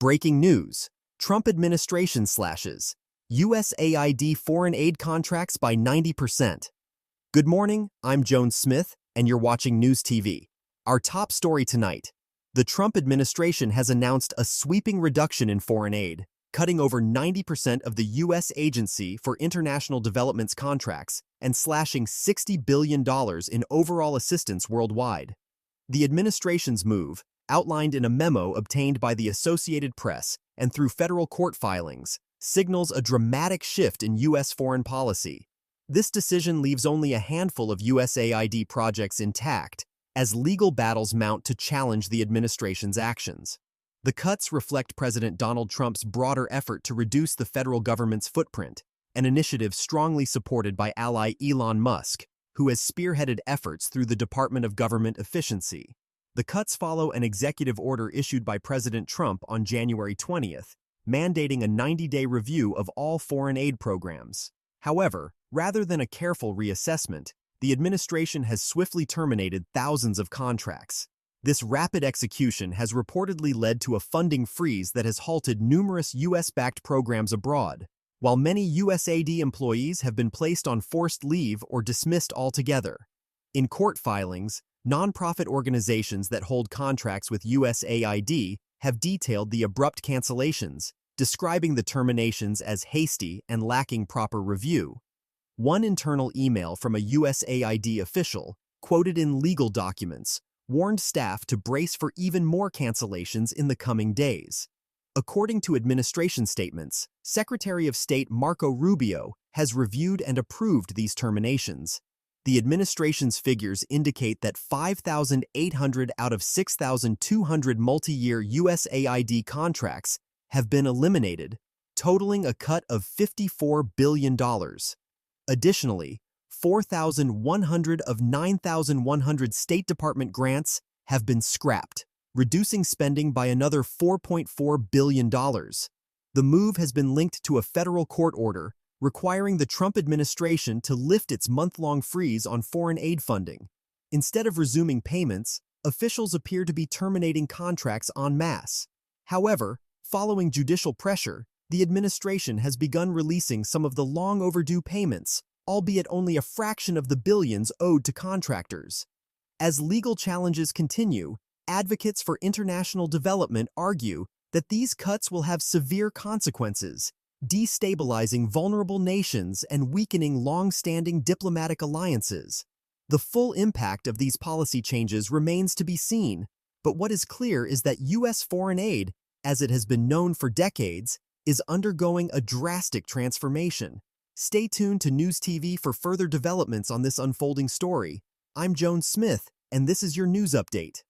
Breaking news: Trump administration slashes USAID foreign aid contracts by 90%. Good morning, I'm Joan Smith, and you're watching News TV. Our top story tonight: the Trump administration has announced a sweeping reduction in foreign aid, cutting over 90% of the U.S. Agency for International Development's contracts and slashing $60 billion in overall assistance worldwide. The administration's move, outlined in a memo obtained by the Associated Press and through federal court filings, signals a dramatic shift in U.S. foreign policy. This decision leaves only a handful of USAID projects intact as legal battles mount to challenge the administration's actions. The cuts reflect President Donald Trump's broader effort to reduce the federal government's footprint, an initiative strongly supported by ally Elon Musk, who has spearheaded efforts through the Department of Government Efficiency. The cuts follow an executive order issued by President Trump on January 20th, mandating a 90-day review of all foreign aid programs. However, rather than a careful reassessment, the administration has swiftly terminated thousands of contracts. This rapid execution has reportedly led to a funding freeze that has halted numerous U.S.-backed programs abroad, while many USAID employees have been placed on forced leave or dismissed altogether. In court filings, nonprofit organizations that hold contracts with USAID have detailed the abrupt cancellations, describing the terminations as hasty and lacking proper review. One internal email from a USAID official, quoted in legal documents, warned staff to brace for even more cancellations in the coming days. According to administration statements, Secretary of State Marco Rubio has reviewed and approved these terminations. The administration's figures indicate that 5,800 out of 6,200 multi-year USAID contracts have been eliminated, totaling a cut of $54 billion. Additionally, 4,100 of 9,100 State Department grants have been scrapped, reducing spending by another $4.4 billion. The move has been linked to a federal court order requiring the Trump administration to lift its month-long freeze on foreign aid funding. Instead of resuming payments, officials appear to be terminating contracts en masse. However, following judicial pressure, the administration has begun releasing some of the long-overdue payments, albeit only a fraction of the billions owed to contractors. As legal challenges continue, advocates for international development argue that these cuts will have severe consequences, destabilizing vulnerable nations and weakening long-standing diplomatic alliances. The full impact of these policy changes remains to be seen, but what is clear is that U.S. foreign aid, as it has been known for decades, is undergoing a drastic transformation. Stay tuned to News TV for further developments on this unfolding story. I'm Joan Smith, and this is your news update.